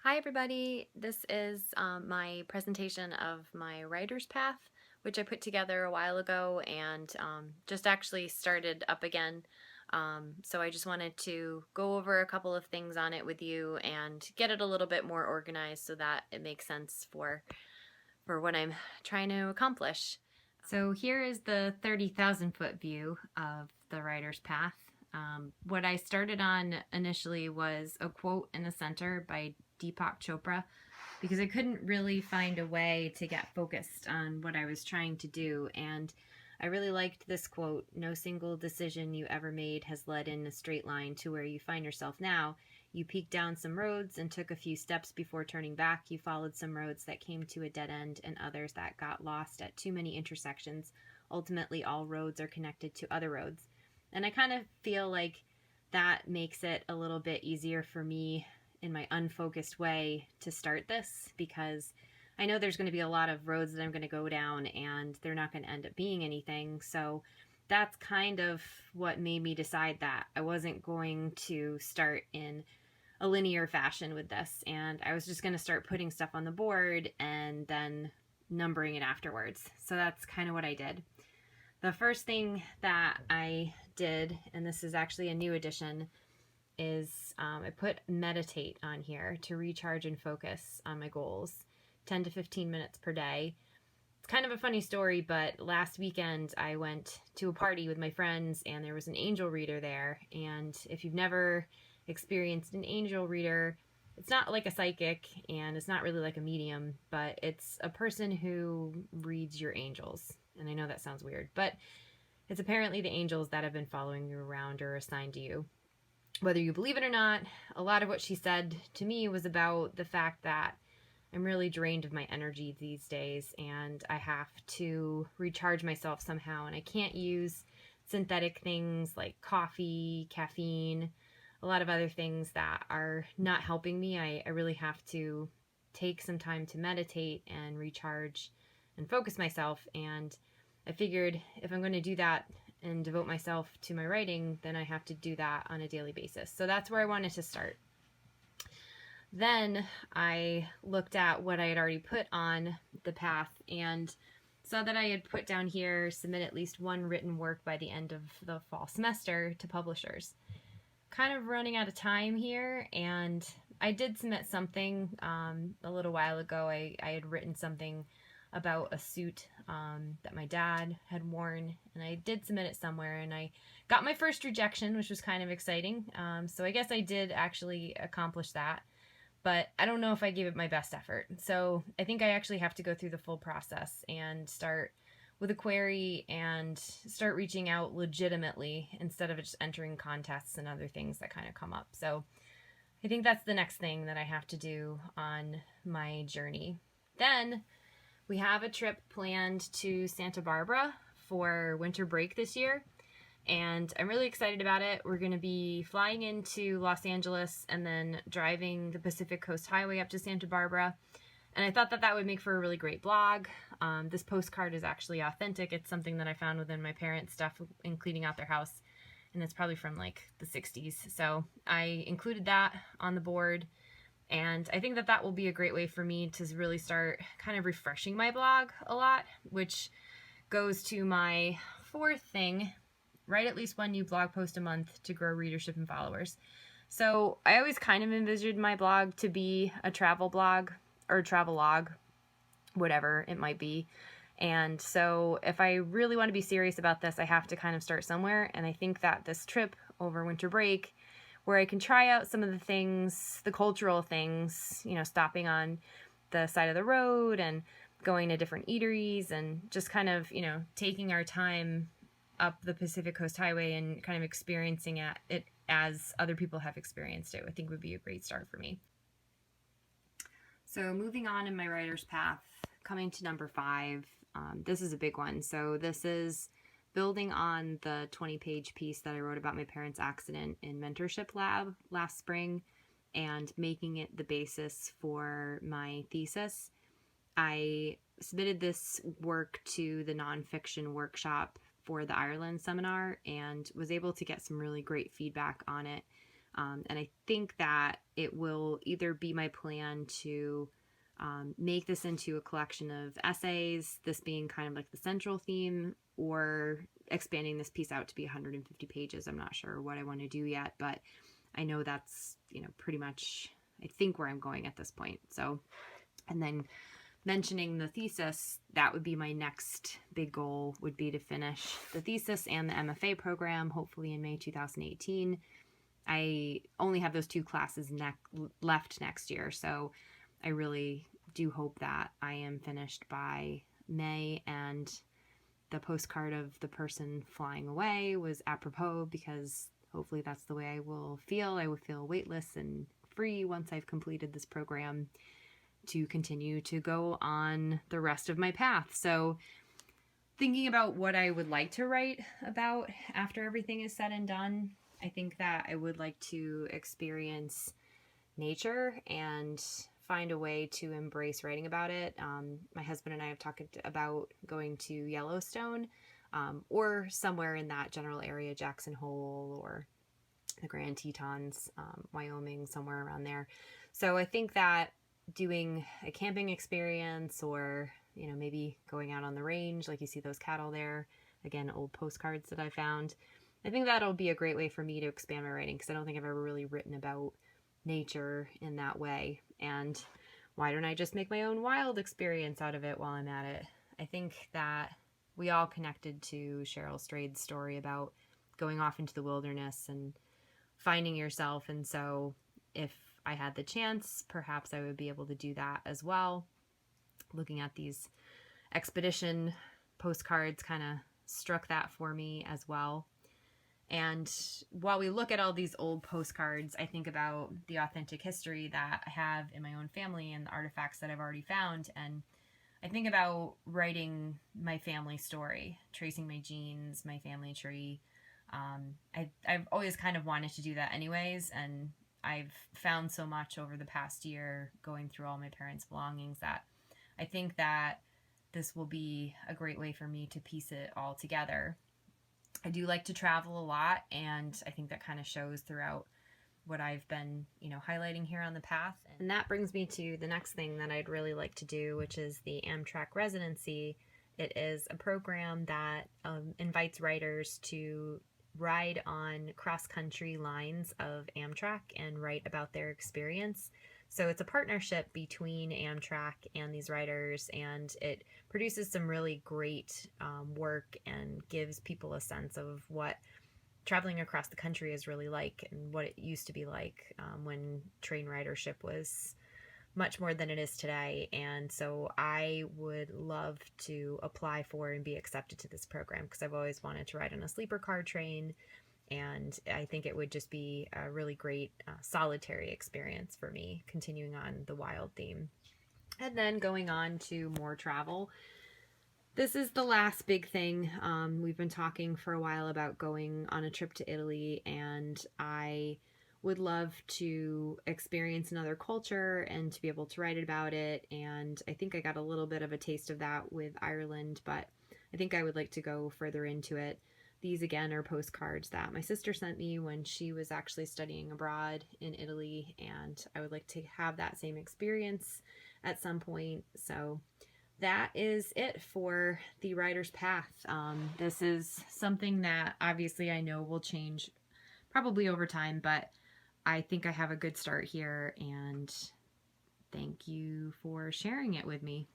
Hi, everybody. This is my presentation of my writer's path, which I put together a while ago and just actually started up again. So I just wanted to go over a couple of things on it with you and get it a little bit more organized so that it makes sense for what I'm trying to accomplish. So here is the 30,000 foot view of the writer's path. What I started on initially was a quote in the center by Deepak Chopra because I couldn't really find a way to get focused on what I was trying to do. And I really liked this quote: "No single decision you ever made has led in a straight line to where you find yourself now. You peeked down some roads and took a few steps before turning back. You followed some roads that came to a dead end and others that got lost at too many intersections. Ultimately, all roads are connected to other roads." And I kind of feel like that makes it a little bit easier for me in my unfocused way to start this, because I know there's going to be a lot of roads that I'm going to go down and they're not going to end up being anything. So that's kind of what made me decide that I wasn't going to start in a linear fashion with this, and I was just going to start putting stuff on the board and then numbering it afterwards. So that's kind of what I did. The first thing that I did, and this is actually a new addition, is I put meditate on here to recharge and focus on my goals, 10 to 15 minutes per day. It's kind of a funny story, but last weekend I went to a party with my friends and there was an angel reader there. And if you've never experienced an angel reader, it's not like a psychic and it's not really like a medium, but it's a person who reads your angels. And I know that sounds weird, but it's apparently the angels that have been following you around or assigned to you. Whether you believe it or not, a lot of what she said to me was about the fact that I'm really drained of my energy these days and I have to recharge myself somehow. And I can't use synthetic things like coffee, caffeine, a lot of other things that are not helping me. I really have to take some time to meditate and recharge and focus myself. And I figured if I'm going to do that and devote myself to my writing, then I have to do that on a daily basis. So that's where I wanted to start. Then I looked at what I had already put on the path and saw that I had put down here: submit at least one written work by the end of the fall semester to publishers. Kind of running out of time here, and I did submit something a little while ago. I had written something about a suit that my dad had worn, and I did submit it somewhere, and I got my first rejection, which was kind of exciting. So I guess I did actually accomplish that, but I don't know if I gave it my best effort. So I think I actually have to go through the full process and start with a query and start reaching out legitimately instead of just entering contests and other things that kind of come up. So I think that's the next thing that I have to do on my journey. Then we have a trip planned to Santa Barbara for winter break this year, and I'm really excited about it. We're going to be flying into Los Angeles and then driving the Pacific Coast Highway up to Santa Barbara. And I thought that that would make for a really great blog. This postcard is actually authentic. It's something that I found within my parents' stuff in cleaning out their house, and it's probably from like the 60s. So I included that on the board, and I think that that will be a great way for me to really start kind of refreshing my blog a lot, which goes to my fourth thing: write at least one new blog post a month to grow readership and followers. So I always kind of envisioned my blog to be a travel blog or travel log, whatever it might be. And so if I really want to be serious about this, I have to kind of start somewhere. And I think that this trip over winter break, where I can try out some of the things, the cultural things, stopping on the side of the road and going to different eateries and just kind of, taking our time up the Pacific Coast Highway and kind of experiencing it as other people have experienced it, I think would be a great start for me. So moving on in my writer's path, coming to number 5, this is a big one. So this is building on the 20-page piece that I wrote about my parents' accident in Mentorship Lab last spring and making it the basis for my thesis. I submitted this work to the nonfiction workshop for the Ireland seminar and was able to get some really great feedback on it. And I think that it will either be my plan to make this into a collection of essays, this being kind of like the central theme, or expanding this piece out to be 150 pages. I'm not sure what I want to do yet, but I know that's, pretty much, I think, where I'm going at this point. So, and then mentioning the thesis, that would be my next big goal, would be to finish the thesis and the MFA program, hopefully in May 2018. I only have those 2 classes left next year, so I really do hope that I am finished by May. And the postcard of the person flying away was apropos, because hopefully that's the way I will feel. I will feel weightless and free once I've completed this program to continue to go on the rest of my path. So thinking about what I would like to write about after everything is said and done, I think that I would like to experience nature and find a way to embrace writing about it. My husband and I have talked about going to Yellowstone, or somewhere in that general area, Jackson Hole or the Grand Tetons, Wyoming, somewhere around there. So I think that doing a camping experience, or maybe going out on the range, like you see those cattle there, again, old postcards that I found, I think that'll be a great way for me to expand my writing, because I don't think I've ever really written about nature in that way. And why don't I just make my own wild experience out of it while I'm at it? I think that we all connected to Cheryl Strayed's story about going off into the wilderness and finding yourself, and so if I had the chance, perhaps I would be able to do that as well. Looking at these expedition postcards kind of struck that for me as well. And while we look at all these old postcards, I think about the authentic history that I have in my own family and the artifacts that I've already found. And I think about writing my family story, tracing my genes, my family tree. I've always kind of wanted to do that anyways, and I've found so much over the past year going through all my parents' belongings that I think that this will be a great way for me to piece it all together. I do like to travel a lot, and I think that kind of shows throughout what I've been, highlighting here on the path. And that brings me to the next thing that I'd really like to do, which is the Amtrak residency. It is a program that invites writers to ride on cross-country lines of Amtrak and write about their experience. So it's a partnership between Amtrak and these writers, and it produces some really great work and gives people a sense of what traveling across the country is really like, and what it used to be like when train ridership was much more than it is today. And so I would love to apply for and be accepted to this program, because I've always wanted to ride on a sleeper car train, and I think it would just be a really great solitary experience for me, continuing on the wild theme. And then going on to more travel. This is the last big thing. We've been talking for a while about going on a trip to Italy, and I would love to experience another culture and to be able to write about it. And I think I got a little bit of a taste of that with Ireland, but I think I would like to go further into it. These again are postcards that my sister sent me when she was actually studying abroad in Italy, and I would like to have that same experience at some point. So that is it for the writer's path. This is something that obviously I know will change probably over time, but I think I have a good start here, and thank you for sharing it with me.